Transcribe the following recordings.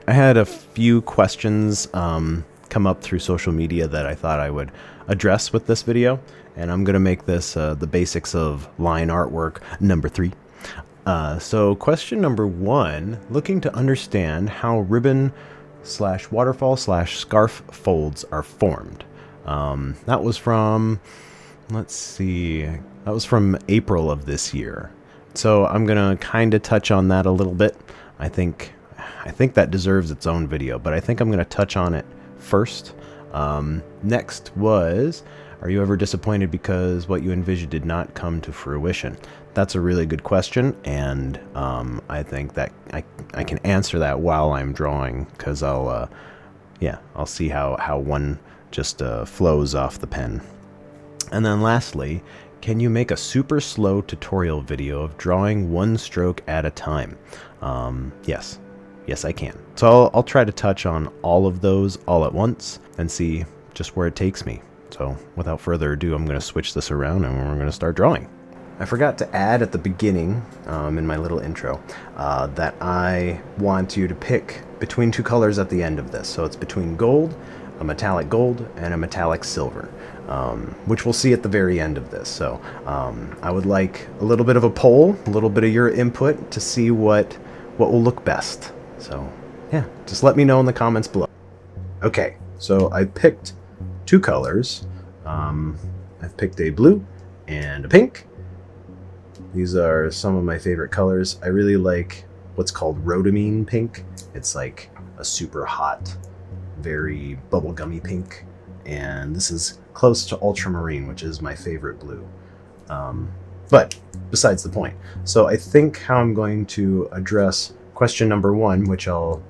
I had a few questions come up through social media that I thought I would address with this video, and I'm going to make this the basics of line artwork number 3. So question number 1, looking to understand how ribbon slash waterfall slash scarf folds are formed. That was from, let's see, that was from April of this year. So I'm going to kind of touch on that a little bit. I think that deserves its own video, but I think I'm going to touch on it first. Next was, are you ever disappointed because what you envisioned did not come to fruition? That's a really good question, and I think that I can answer that while I'm drawing, because I'll see how one just flows off the pen. And then lastly, can you make a super slow tutorial video of drawing one stroke at a time? Yes, I can. So I'll try to touch on all of those all at once and see just where it takes me. So without further ado, I'm going to switch this around and we're going to start drawing. I forgot to add at the beginning, in my little intro, that I want you to pick between 2 colors at the end of this. So it's between gold, a metallic gold, and a metallic silver, which we'll see at the very end of this. So I would like a little bit of a poll, a little bit of your input to see what will look best. So yeah, just let me know in the comments below. Okay, so I picked 2 colors. I've picked a blue and a pink. These are some of my favorite colors. I really like what's called rhodamine pink. It's like a super hot, very bubblegummy pink. And this is close to ultramarine, which is my favorite blue. But besides the point. So I think how I'm going to address question number 1, which I'll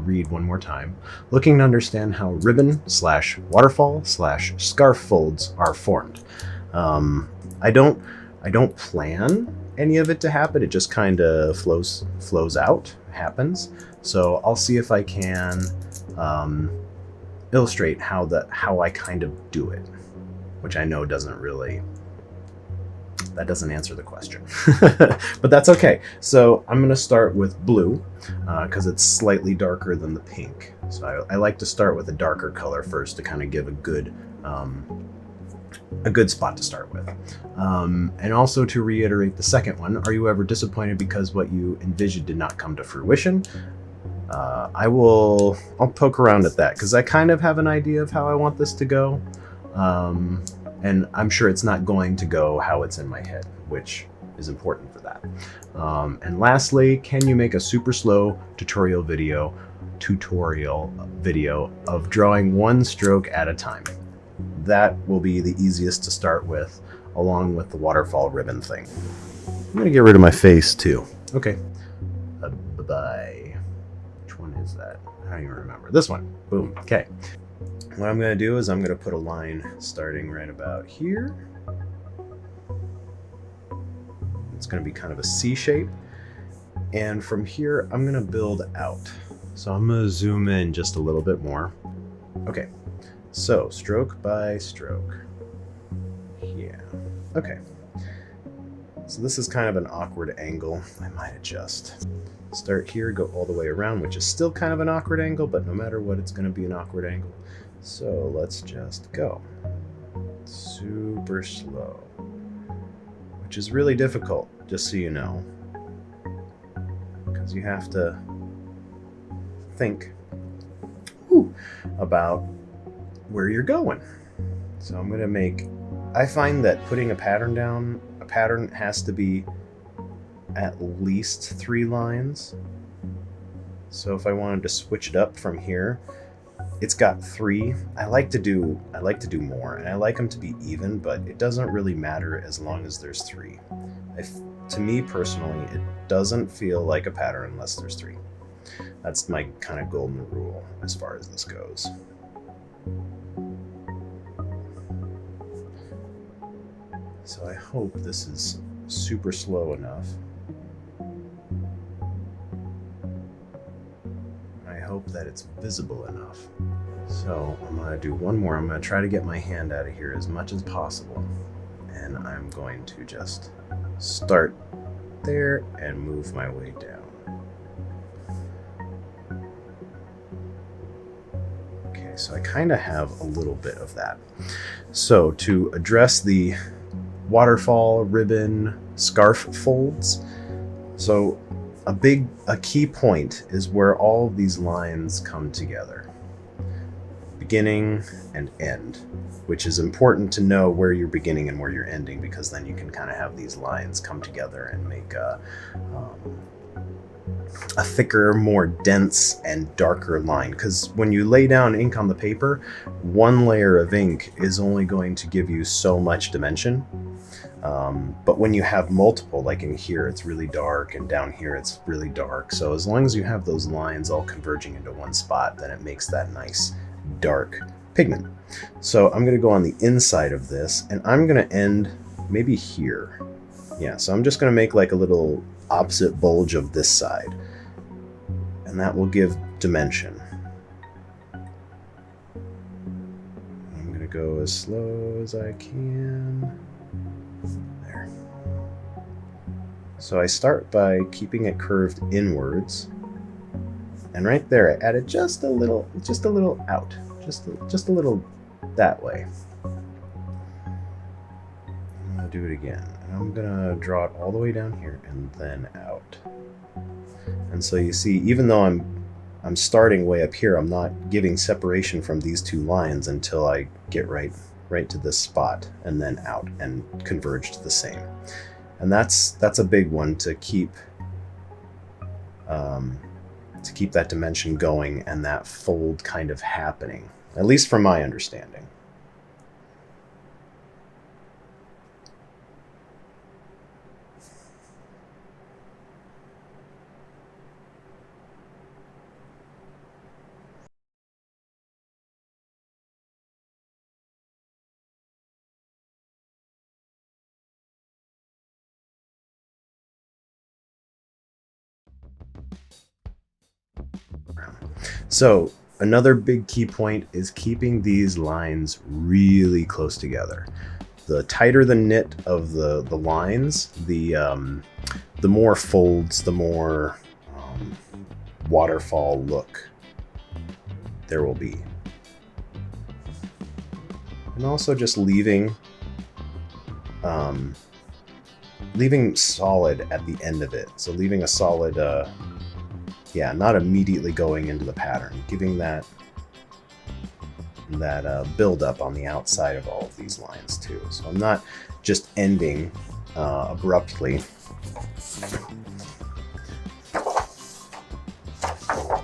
read one more time. Looking to understand how ribbon slash waterfall slash scarf folds are formed. I don't plan any of it to happen. It just kind of flows out, happens. So I'll see if I can illustrate how I kind of do it, which I know doesn't answer the question. But that's okay. So I'm going to start with blue because it's slightly darker than the pink. So I like to start with a darker color first to kind of give a good spot to start with. And also to reiterate the second one, are you ever disappointed because what you envisioned did not come to fruition? I'll poke around at that because I kind of have an idea of how I want this to go. And I'm sure it's not going to go how it's in my head, which is important for that. And lastly, can you make a super slow tutorial video of drawing one stroke at a time? That will be the easiest to start with, along with the waterfall ribbon thing. I'm going to get rid of my face too. Okay. Bye-bye. Which one is that? I don't even remember. This one. Boom. Okay. What I'm going to do is I'm going to put a line starting right about here. It's going to be kind of a C shape. And from here, I'm going to build out. So I'm going to zoom in just a little bit more. Okay. So stroke by stroke. Yeah. Okay. So this is kind of an awkward angle. I might adjust. Start here, go all the way around, which is still kind of an awkward angle, but no matter what, it's going to be an awkward angle. So let's just go. Super slow. Which is really difficult, just so you know. Because you have to think about where you're going. So I'm going to I find that putting a pattern down, a pattern has to be at least 3 lines. So if I wanted to switch it up from here, it's got 3. I like to do more, and I like them to be even, but it doesn't really matter as long as there's 3. To me personally, it doesn't feel like a pattern unless there's 3. That's my kind of golden rule as far as this goes. So I hope this is super slow enough. I hope that it's visible enough. So I'm going to do one more. I'm going to try to get my hand out of here as much as possible. And I'm going to just start there and move my way down. Okay, so I kind of have a little bit of that. So to address the waterfall, ribbon, scarf folds, so a key point is where all of these lines come together. Beginning and end, which is important to know where you're beginning and where you're ending, because then you can kind of have these lines come together and make a thicker, more dense and darker line. Because when you lay down ink on the paper, one layer of ink is only going to give you so much dimension. But when you have multiple, like in here it's really dark and down here it's really dark, so as long as you have those lines all converging into one spot, then it makes that nice dark pigment. So I'm going to go on the inside of this, and I'm going to end maybe here. Yeah, so I'm just going to make like a little opposite bulge of this side, and that will give dimension. I'm going to go as slow as I can. There. So I start by keeping it curved inwards, and right there I added just a little out, just a little that way. I'm gonna do it again, and I'm gonna draw it all the way down here and then out. And so you see, even though I'm starting way up here, I'm not giving separation from these two lines until I get right to this spot, and then out and converge to the same. And that's a big one to keep that dimension going and that fold kind of happening, at least from my understanding. So another big key point is keeping these lines really close together. The tighter the knit of the lines, the more folds, the more waterfall look there will be. And also just leaving solid at the end of it. So leaving a solid, not immediately going into the pattern, giving that build up on the outside of all of these lines too. So I'm not just ending abruptly.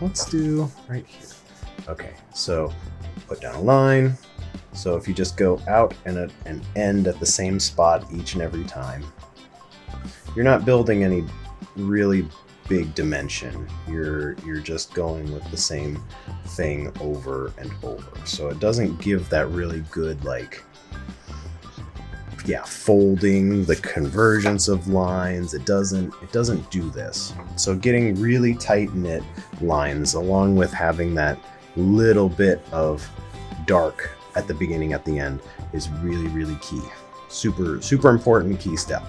Let's do right here. Okay, so put down a line. So if you just go out and end at the same spot each and every time, you're not building any really big dimension. You're just going with the same thing over and over. So it doesn't give that really good folding, the convergence of lines. It doesn't do this. So getting really tight knit lines along with having that little bit of dark at the beginning, at the end, is really, really key. Super important key step.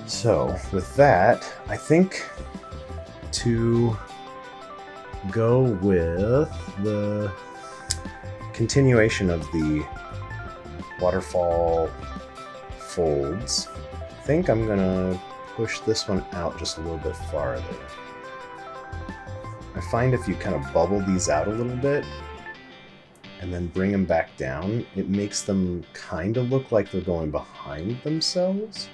So with that, I think to go with the continuation of the waterfall folds, I think I'm gonna push this one out just a little bit farther. I find if you kind of bubble these out a little bit and then bring them back down, it makes them kind of look like they're going behind themselves.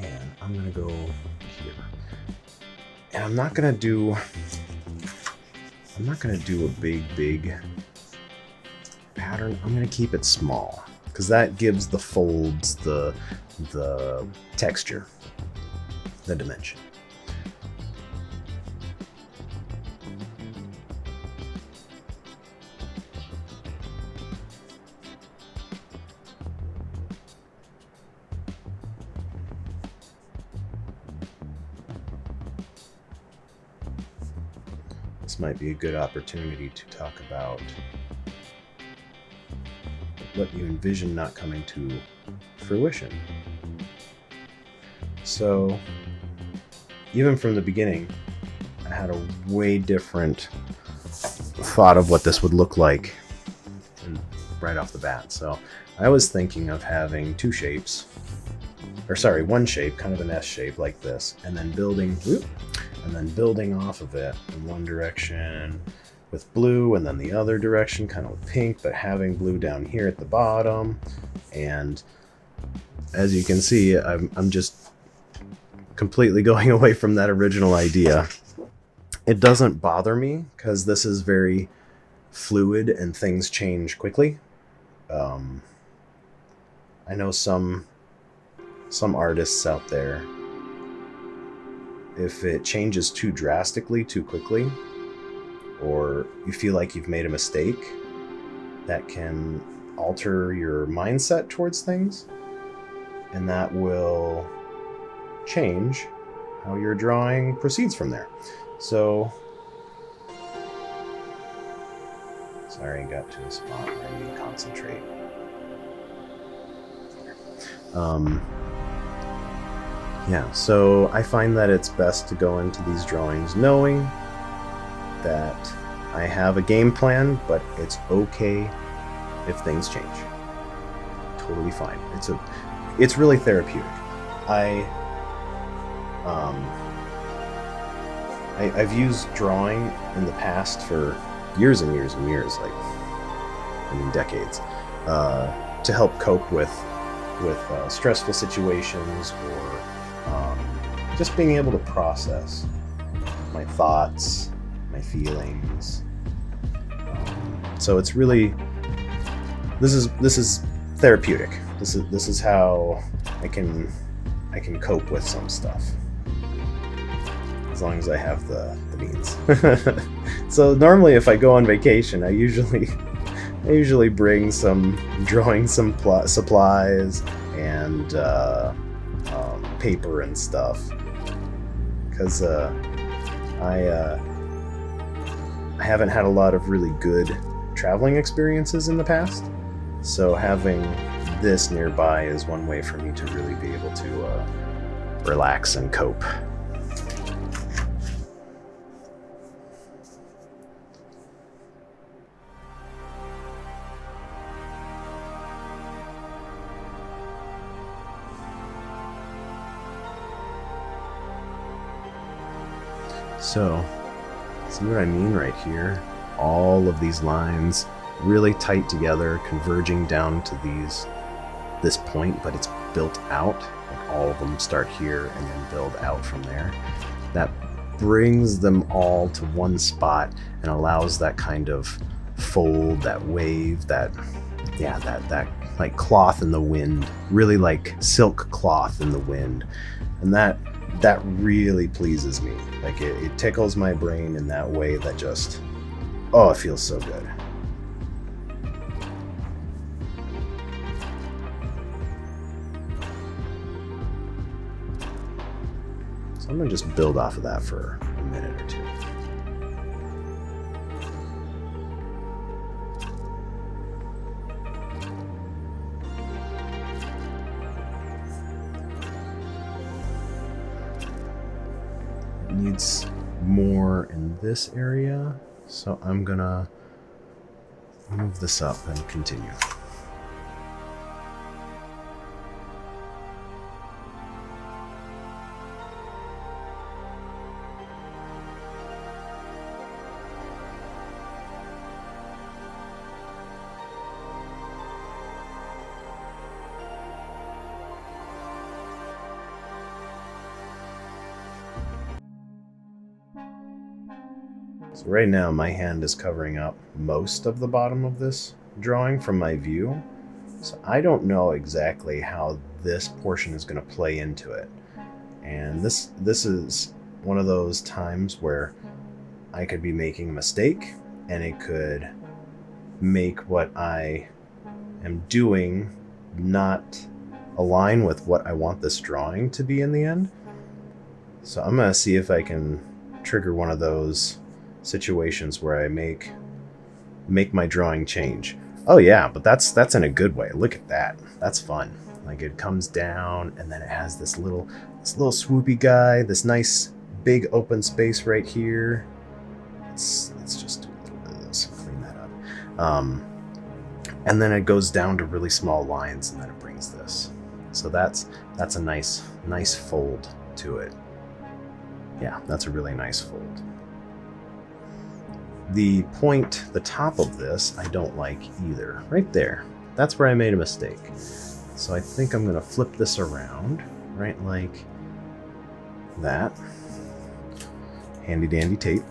And I'm gonna go here. And I'm not gonna do a big pattern. I'm gonna keep it small, because that gives the folds the texture, the dimension. This might be a good opportunity to talk about what you envision not coming to fruition. So even from the beginning, I had a way different thought of what this would look like right off the bat. So I was thinking of having two shapes, or sorry, one shape, kind of an S shape like this, and then building off of it in one direction with blue, and then the other direction kind of with pink, but having blue down here at the bottom. And as you can see, I'm just completely going away from that original idea. It doesn't bother me because this is very fluid and things change quickly. I know some artists out there, if it changes too drastically, too quickly, or you feel like you've made a mistake, that can alter your mindset towards things, and that will change how your drawing proceeds from there. So, sorry, I got to a spot where I need to concentrate. Yeah, so I find that it's best to go into these drawings knowing that I have a game plan, but it's okay if things change. Totally fine. It's really therapeutic. I've used drawing in the past for years and years and years, decades, to help cope with stressful situations, or just being able to process my thoughts, my feelings. So it's really, this is therapeutic. This is how I can cope with some stuff, as long as I have the means. So normally, if I go on vacation, I usually bring some drawing supplies and paper and stuff, because I haven't had a lot of really good traveling experiences in the past, so having this nearby is one way for me to really be able to relax and cope. So, see what I mean right here? All of these lines really tight together, converging down to this point, but it's built out. Like all of them start here and then build out from there. That brings them all to one spot and allows that kind of fold, that wave, that like cloth in the wind, really like silk cloth in the wind. And that really pleases me. Like it tickles my brain in that way that just, oh, it feels so good. So I'm gonna just build off of that for a minute or two. Needs more in this area, so I'm gonna move this up and continue. So right now my hand is covering up most of the bottom of this drawing from my view. So I don't know exactly how this portion is going to play into it. And this is one of those times where I could be making a mistake and it could make what I am doing not align with what I want this drawing to be in the end. So I'm going to see if I can trigger one of those situations where I make my drawing change. Oh yeah, but that's in a good way. Look at that. That's fun. Like it comes down and then it has this little swoopy guy, this nice big open space right here. Let's just do a little bit of this and clean that up. And then it goes down to really small lines, and then it brings this. So that's a nice fold to it. Yeah, that's a really nice fold. The point, the top of this, I don't like either. Right there. That's where I made a mistake. So I think I'm going to flip this around, right like that. Handy dandy tape.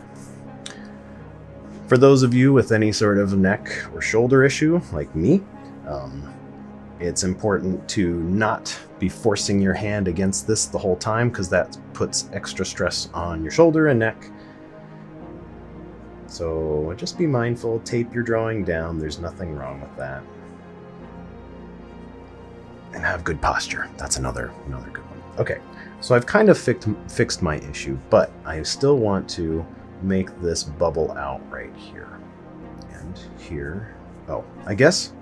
For those of you with any sort of neck or shoulder issue, like me, it's important to not be forcing your hand against this the whole time, because that puts extra stress on your shoulder and neck. So just be mindful, tape your drawing down, there's nothing wrong with that. And have good posture, that's another good one. Okay, so I've kind of fixed my issue, but I still want to make this bubble out right here. And here, oh, I guess,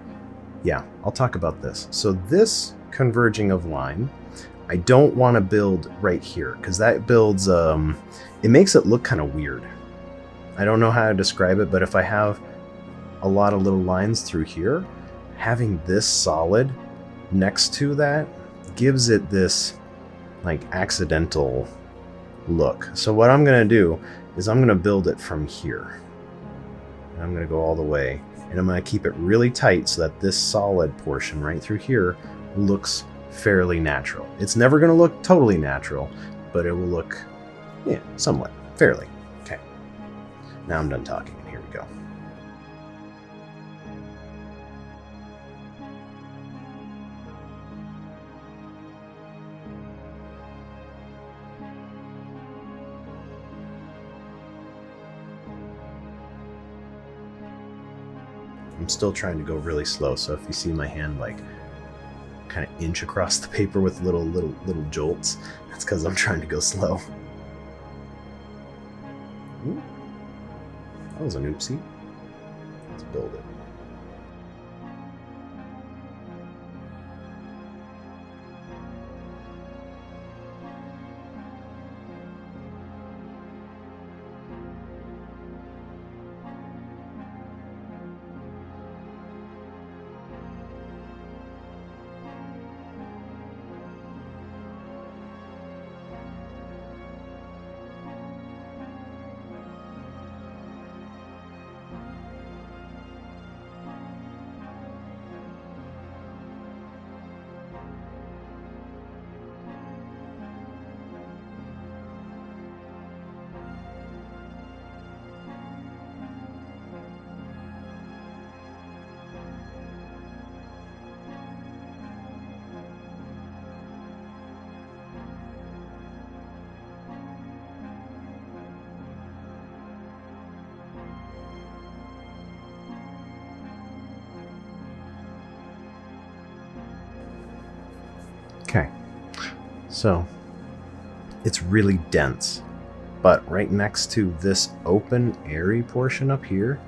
yeah, I'll talk about this. So this converging of line, I don't want to build right here, because that builds, it makes it look kind of weird. I don't know how to describe it, but if I have a lot of little lines through here, having this solid next to that gives it this like accidental look. So what I'm going to do is I'm going to build it from here. And I'm going to go all the way, and I'm going to keep it really tight so that this solid portion right through here looks fairly natural. It's never going to look totally natural, but it will look, yeah, somewhat, fairly. Okay. Now I'm done talking, and here we go. I'm still trying to go really slow, so if you see my hand like kind of inch across the paper with little jolts, that's because I'm trying to go slow. Ooh. That was an oopsie. Let's build it. Okay, so it's really dense, but right next to this open, airy portion up here,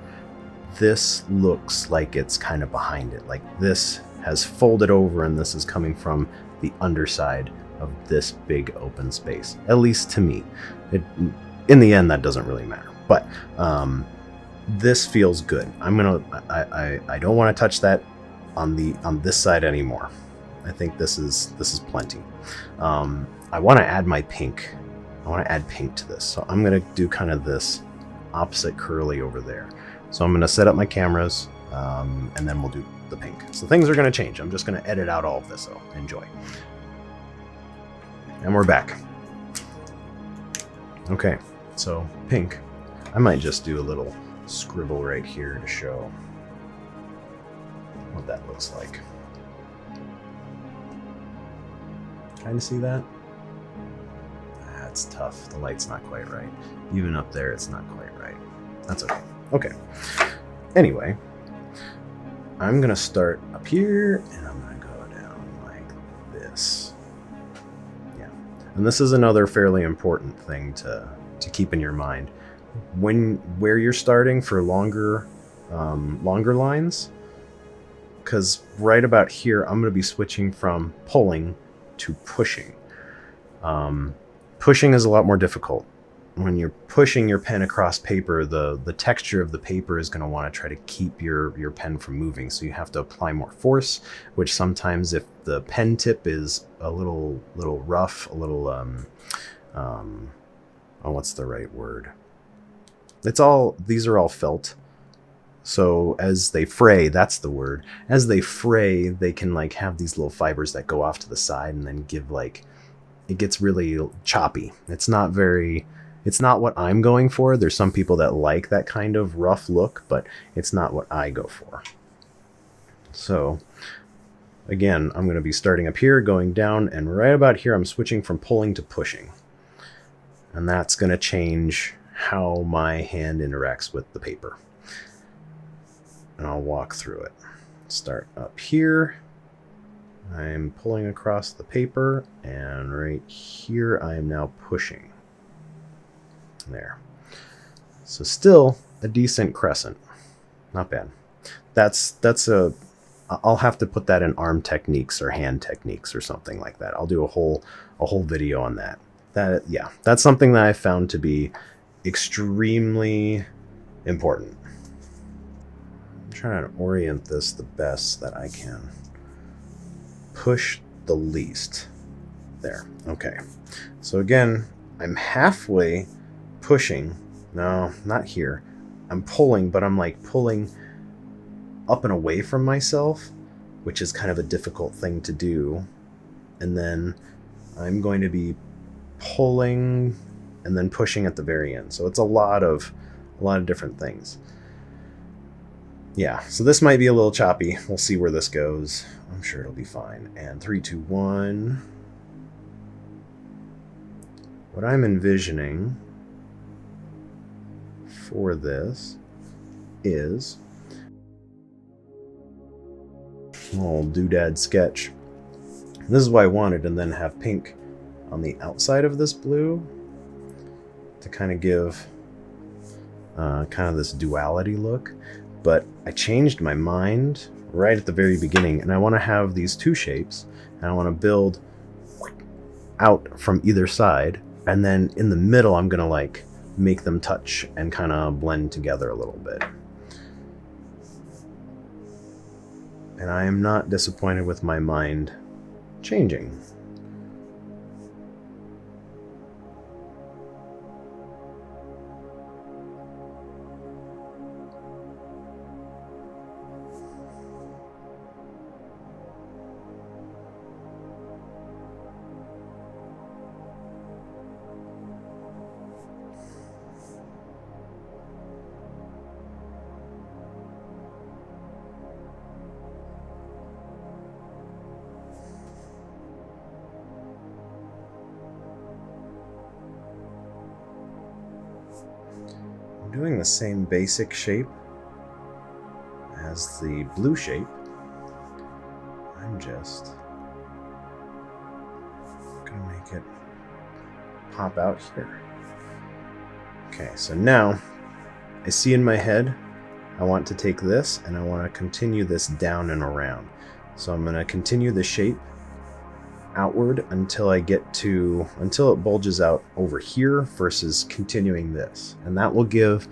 this looks like it's kind of behind it. Like this has folded over and this is coming from the underside of this big open space, at least to me. In the end, that doesn't really matter, but this feels good. I don't want to touch that on this side anymore. I think this is plenty. I want to add my pink. I want to add pink to this, so I'm going to do kind of this opposite curly over there. So I'm going to set up my cameras, and then we'll do the pink. So things are going to change. I'm just going to edit out all of this, so enjoy. And we're back. Okay, so pink. I might just do a little scribble right here to show what that looks like. Kind of see that? That's tough. The light's not quite right. Even up there, it's not quite right. That's okay. Okay. Anyway, I'm going to start up here, and I'm going to go down like this. Yeah. And this is another fairly important thing to keep in your mind. Where you're starting for longer lines, because right about here, I'm going to be switching from pulling to pushing. Pushing is a lot more difficult. when you're pushing your pen across paper, the texture of the paper is going to want to try to keep your pen from moving. So you have to apply more force, which sometimes if the pen tip is a little rough, a little oh, what's the right word? These are all felt. So as they fray, that's the word. As they fray, they can like have these little fibers that go off to the side and then give like, it gets really choppy. It's not what I'm going for. There's some people that like that kind of rough look, but it's not what I go for. So again, I'm going to be starting up here, going down, and right about here, I'm switching from pulling to pushing. And that's going to change how my hand interacts with the paper. And I'll walk through it. Start up here. I'm pulling across the paper, and right here I am now pushing. There. So still a decent crescent. Not bad. I'll have to put that in arm techniques or hand techniques or something like that. I'll do a whole video on that. That's something that I found to be extremely important. I'm trying to orient this the best that I can. Push the least. There. Okay. So again, I'm halfway pushing. No, not here. I'm pulling, but I'm like pulling up and away from myself, which is kind of a difficult thing to do. And then I'm going to be pulling and then pushing at the very end. So it's a lot of different things. Yeah, so this might be a little choppy. We'll see where this goes. I'm sure it'll be fine. And 3, 2, 1. What I'm envisioning for this is a little doodad sketch. This is what I wanted, and then have pink on the outside of this blue to kind of give kind of this duality look. But I changed my mind right at the very beginning, and I want to have these two shapes, and I want to build out from either side, and then in the middle I'm going to like make them touch and kind of blend together a little bit. And I am not disappointed with my mind changing. Doing the same basic shape as the blue shape. I'm just gonna make it pop out here. Okay, so now I see in my head I want to take this and I want to continue this down and around. So I'm gonna continue the shape outward until it bulges out over here versus continuing this, and that will give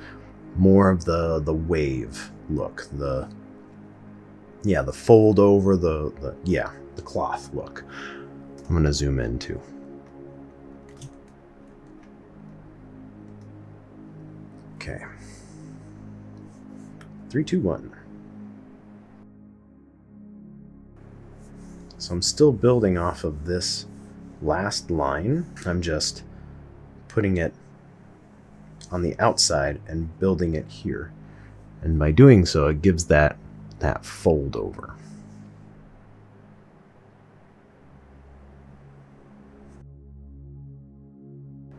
more of the wave look, the fold over, the cloth look. I'm gonna zoom in too. Okay, 3, 2, 1. So I'm still building off of this last line. I'm just putting it on the outside and building it here. And by doing so, it gives that fold over.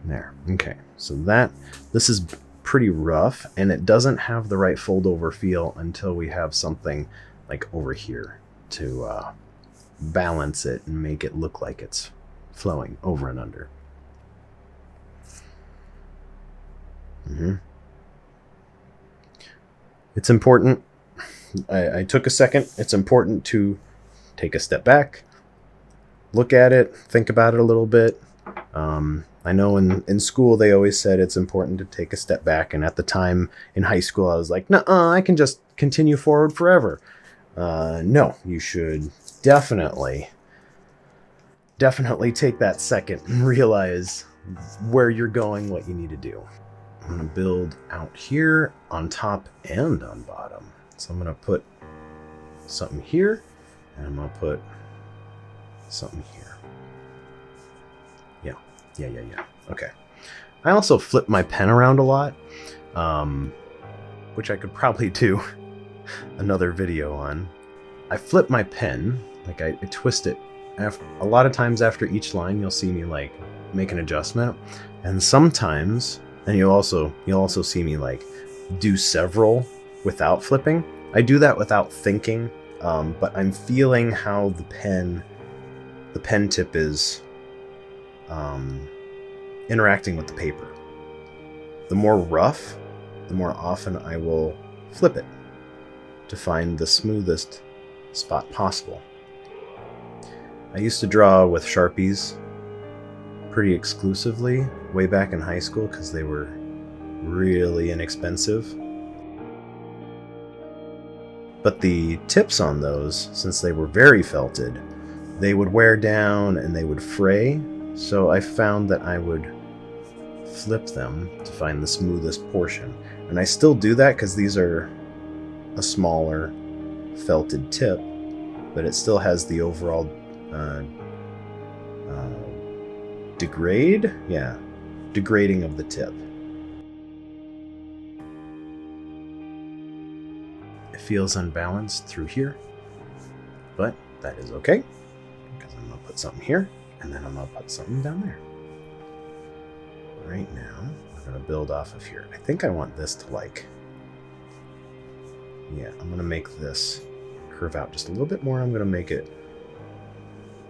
There. Okay. So this is pretty rough, and it doesn't have the right fold over feel until we have something like over here to balance it and make it look like it's flowing over and under. It's important. I took a second. It's important to take a step back, look at it, think about it a little bit. I know in school they always said it's important to take a step back, and at the time in high school I was like, "Nuh-uh, I can just continue forward forever." No, you should definitely take that second and realize where you're going, what you need to do. I'm going to build out here on top and on bottom. So I'm going to put something here, and I'm going to put something here. Yeah. Okay. I also flip my pen around a lot, which I could probably do another video on. I flip my pen, like I twist it. A lot of times after each line, you'll see me like make an adjustment, and sometimes, and you'll also see me like do several without flipping. I do that without thinking, but I'm feeling how the pen tip is interacting with the paper. The more rough, the more often I will flip it to find the smoothest spot possible. I used to draw with Sharpies pretty exclusively way back in high school because they were really inexpensive. But the tips on those, since they were very felted, they would wear down and they would fray. So I found that I would flip them to find the smoothest portion. And I still do that because these are a smaller felted tip, but it still has the overall degrading of the tip. It feels unbalanced through here, but that is okay because I'm going to put something here and then I'm going to put something down there. Right now, we're going to build off of here. I think I want this to I'm going to make this curve out just a little bit more. I'm going to make it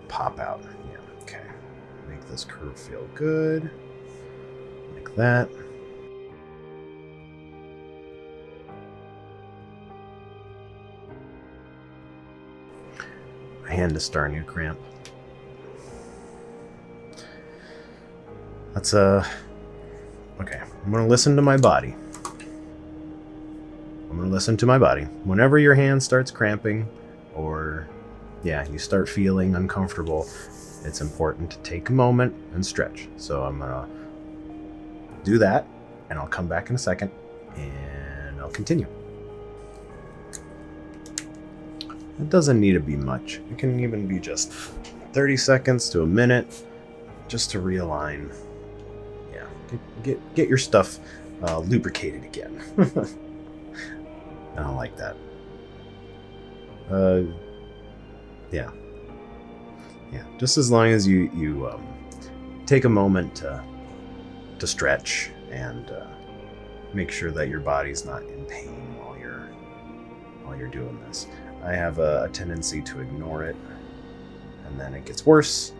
pop out. Yeah, okay. Make this curve feel good. Like that. My hand is starting to cramp. Let's, okay. I'm going to listen to my body. Whenever your hand starts cramping or, you start feeling uncomfortable, it's important to take a moment and stretch. So I'm going to do that, and I'll come back in a second, and I'll continue. It doesn't need to be much. It can even be just 30 seconds to a minute just to realign. Get your stuff lubricated again. I don't like that. Just as long as you take a moment to stretch and make sure that your body's not in pain while you're doing this. I have a tendency to ignore it, and then it gets worse.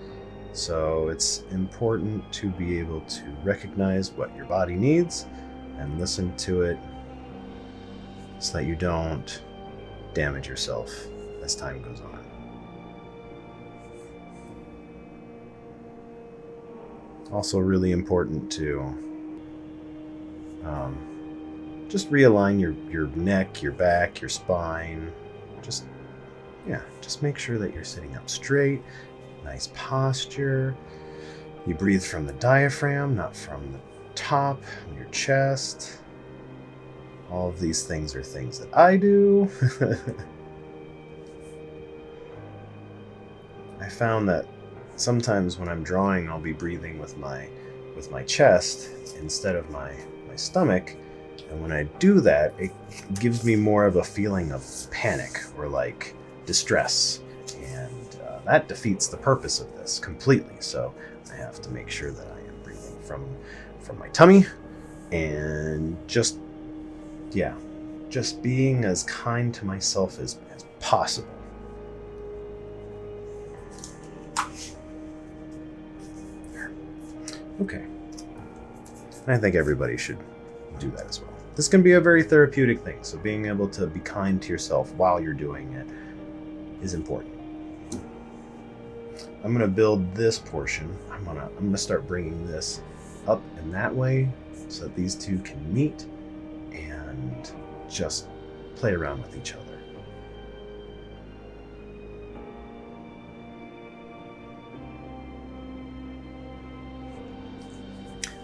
So it's important to be able to recognize what your body needs and listen to it so that you don't damage yourself as time goes on. Also really important to just realign your neck, your back, your spine. Just make sure that you're sitting up straight. Nice posture. You breathe from the diaphragm, not from the top of your chest. All of these things are things that I do. I found that sometimes when I'm drawing, I'll be breathing with my chest instead of my stomach. And when I do that, it gives me more of a feeling of panic or like distress. That defeats the purpose of this completely. So I have to make sure that I am breathing from my tummy and just being as kind to myself as possible. Okay. And I think everybody should do that as well. This can be a very therapeutic thing. So being able to be kind to yourself while you're doing it is important. I'm gonna build this portion. I'm gonna start bringing this up in that way so that these two can meet and just play around with each other.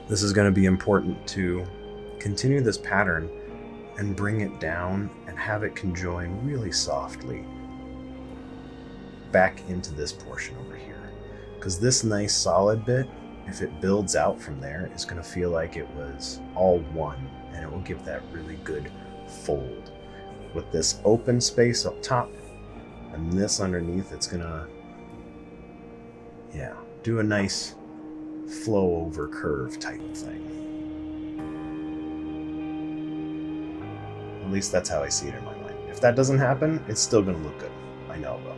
This is going to be important to continue this pattern and bring it down and have it conjoin really softly back into this portion over here. Because this nice solid bit, if it builds out from there, is going to feel like it was all one, and it will give that really good fold. With this open space up top and this underneath, it's going to, do a nice flow over curve type of thing. At least that's how I see it in my mind. If that doesn't happen, it's still going to look good. I know it will.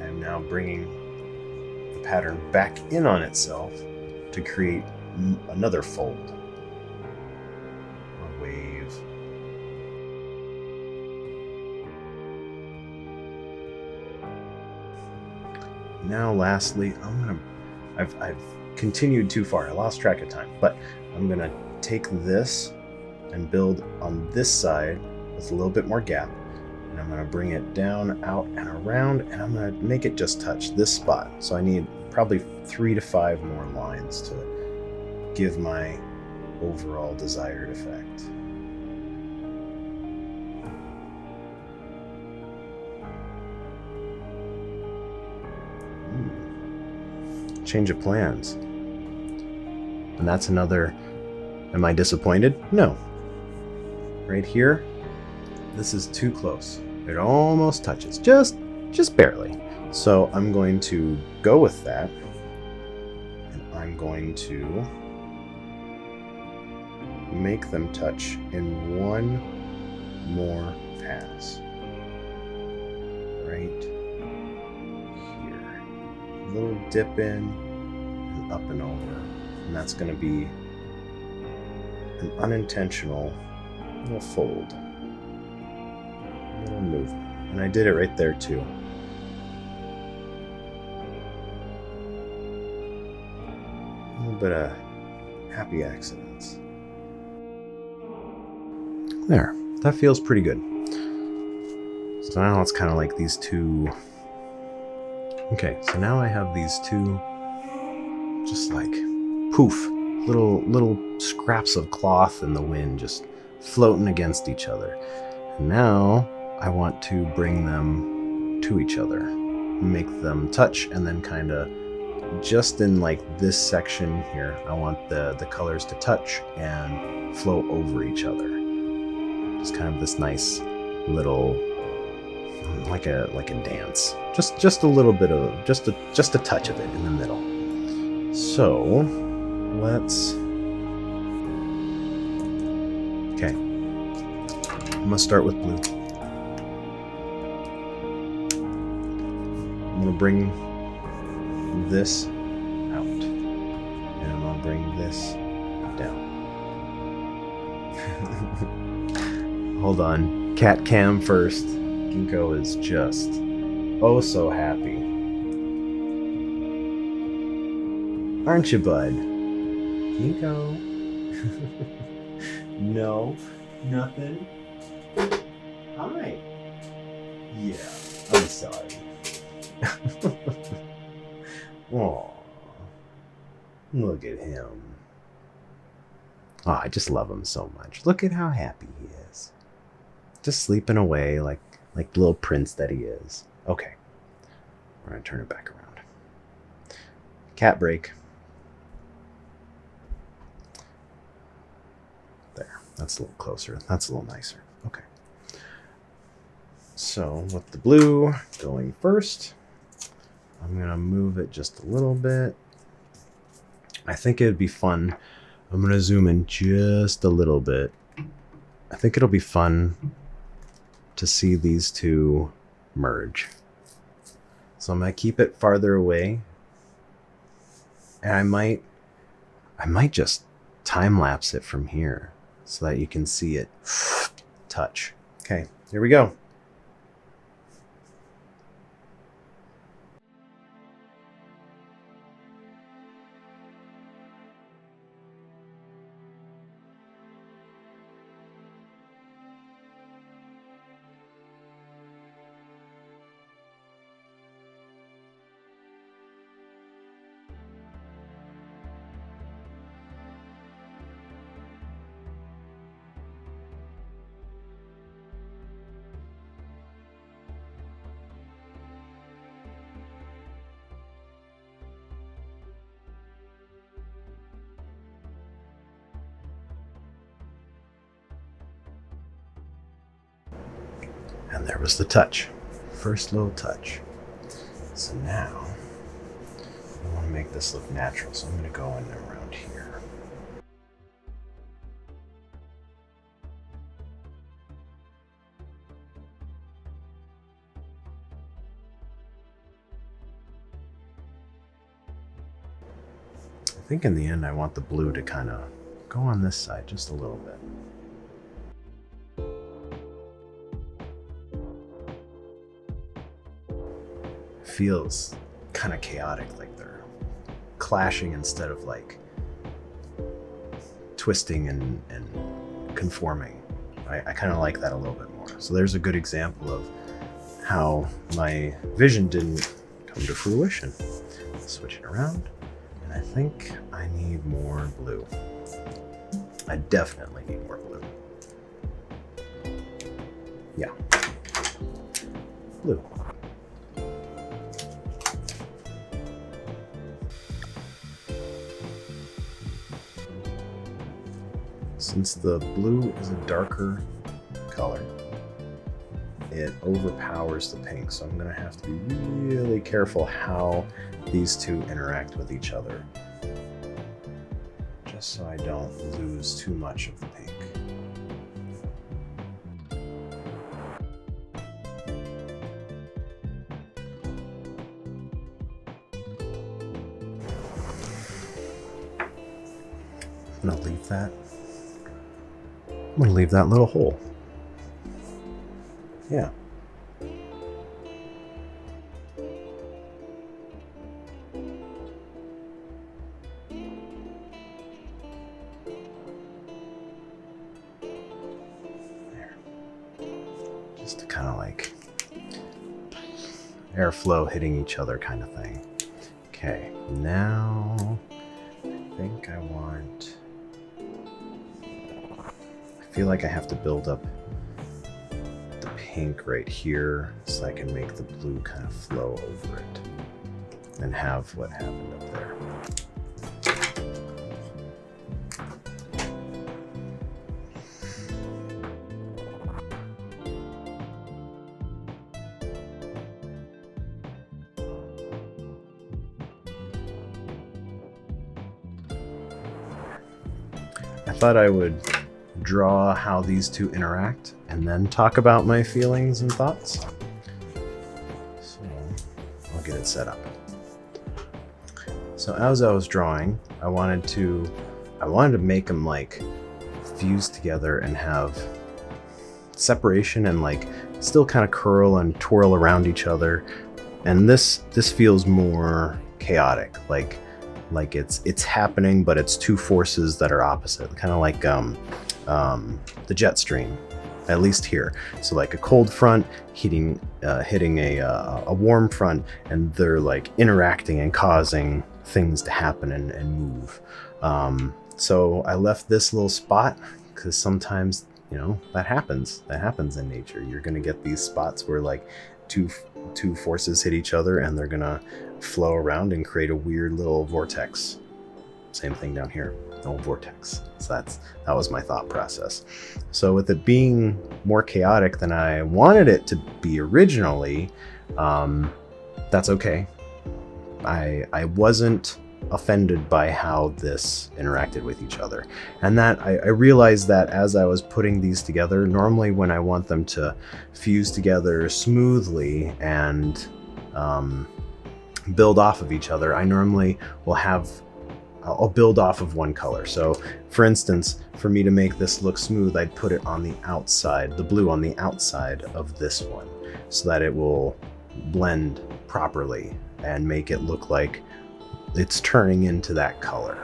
I'm now bringing the pattern back in on itself to create another fold. A wave. Now lastly, I've continued too far. I lost track of time, but I'm gonna take this and build on this side with a little bit more gap, and I'm gonna bring it down, out, and around, and I'm gonna make it just touch this spot. So I need probably 3 to 5 more lines to give my overall desired effect. Change of plans. And that's another, am I disappointed? No. Right here, this is too close. It almost touches, just barely. So I'm going to go with that, and I'm going to make them touch in one more pass. Right here. A little dip in and up and over. And that's going to be an unintentional little fold. A little movement. And I did it right there too. A little bit of happy accidents. There. That feels pretty good. So now it's kind of like these two. Okay, so now I have these two just like poof, little scraps of cloth in the wind just floating against each other. And now I want to bring them to each other, make them touch, and then kind of just in like this section here, I want the colors to touch and flow over each other. Just kind of this nice little, like a dance. Just a little bit of, just a touch of it in the middle. So let's, okay, I'm gonna start with blue. I'm gonna bring this out, and I'm gonna bring this down. Hold on, cat cam first. Ginkgo is just oh so happy. Aren't you, bud? Ginkgo? No, nothing. Hi. Yeah, I'm sorry. Aw, look at him. Oh, I just love him so much. Look at how happy he is. Just sleeping away like the little prince that he is. Okay, we're gonna turn it back around. Cat break. There, that's a little closer. That's a little nicer. Okay. So with the blue going first, I'm gonna move it just a little bit. I think it'd be fun. I'm gonna zoom in just a little bit. I think it'll be fun to see these two merge. So I'm gonna keep it farther away, and I might just time lapse it from here so that you can see it touch. Okay, here we go. And there was the touch. First little touch. So now, I want to make this look natural, so I'm going to go in around here. I think in the end I want the blue to kind of go on this side just a little bit. Feels kind of chaotic, like they're clashing instead of like twisting and conforming. I kind of like that a little bit more. So there's a good example of how my vision didn't come to fruition. Switch it around, and I think I need more blue. I definitely need more blue. Yeah, blue. Since the blue is a darker color, it overpowers the pink, so I'm going to have to be really careful how these two interact with each other, just so I don't lose too much of the pink. I'm going to leave that. I'm going to leave that little hole. Yeah. There. Just to kind of like airflow hitting each other kind of thing. Okay, now I think I want... I feel like I have to build up the pink right here so I can make the blue kind of flow over it and have what happened up there. I thought I would draw how these two interact and then talk about my feelings and thoughts. So I'll get it set up. So as I was drawing, I wanted to make them like fuse together and have separation and like still kind of curl and twirl around each other. And this feels more chaotic, like it's happening, but it's two forces that are opposite, kind of like the jet stream, at least here. So like a cold front hitting a warm front, and they're like interacting and causing things to happen and move. So I left this little spot because sometimes, you know, that happens in nature. You're gonna get these spots where like two forces hit each other and they're gonna flow around and create a weird little vortex. Same thing down here, no vortex. So that was my thought process. So with it being more chaotic than I wanted it to be originally, that's okay. I wasn't offended by how this interacted with each other. And that I realized that as I was putting these together, normally when I want them to fuse together smoothly and build off of each other, I normally will have I'll build off of one color. So for instance, for me to make this look smooth, I'd put it on the outside, the blue on the outside of this one, so that it will blend properly and make it look like it's turning into that color.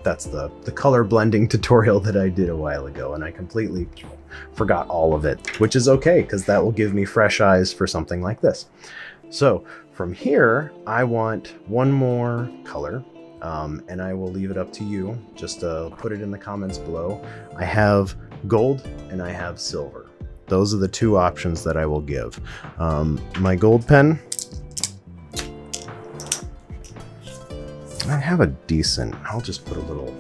That's the color blending tutorial that I did a while ago, and I completely forgot all of it, which is okay, because that will give me fresh eyes for something like this. So from here, I want one more color, and I will leave it up to you. Just put it in the comments below. I have gold and I have silver. Those are the two options that I will give. My gold pen, I have a decent, I'll just put a little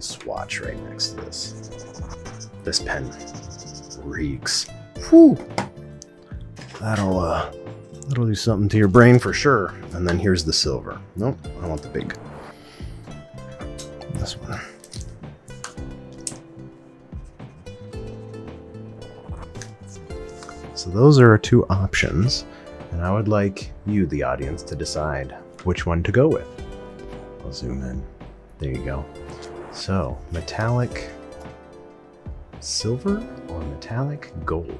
swatch right next to this. This pen reeks. Whew. That'll do something to your brain for sure. And then here's the silver. Nope, I want the big. This one. So those are our two options, and I would like you, the audience, to decide which one to go with. I'll zoom in. There you go. So, metallic silver or metallic gold?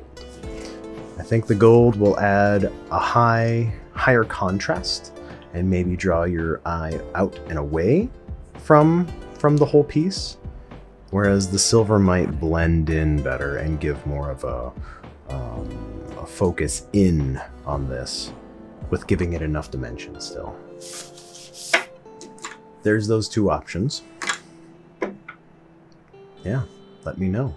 I think the gold will add a higher contrast and maybe draw your eye out and away from the whole piece, whereas the silver might blend in better and give more of a focus in on this, with giving it enough dimension still. There's those two options. Yeah, let me know.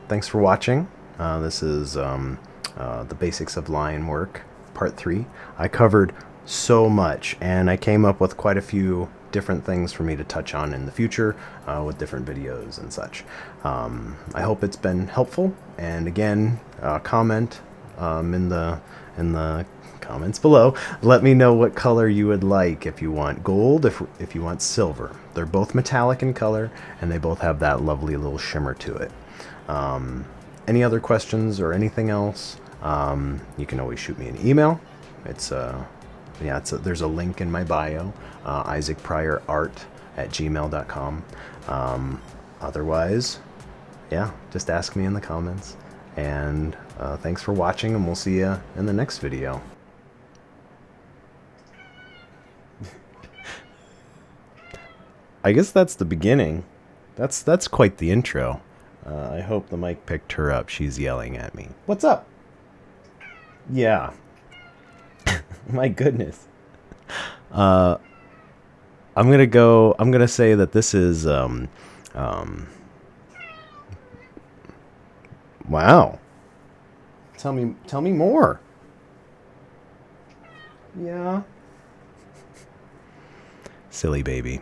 Thanks for watching. This is the basics of line work, part 3. I covered so much, and I came up with quite a few different things for me to touch on in the future with different videos and such. I hope it's been helpful, and again, comment in the comments below. Let me know what color you would like, if you want gold, if you want silver. They're both metallic in color, and they both have that lovely little shimmer to it. Any other questions or anything else, you can always shoot me an email. It's there's a link in my bio, isaacpryorart@gmail.com. Otherwise, yeah, just ask me in the comments. And thanks for watching, and we'll see you in the next video. I guess that's the beginning. That's quite the intro. I hope the mic picked her up. She's yelling at me. What's up? Yeah. My goodness. I'm gonna say that this is wow. Tell me more. Yeah. Silly baby.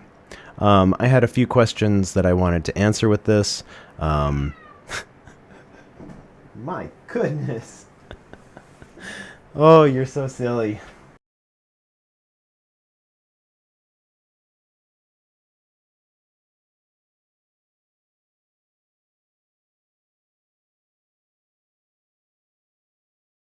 I had a few questions that I wanted to answer with this. My goodness. Oh, you're so silly.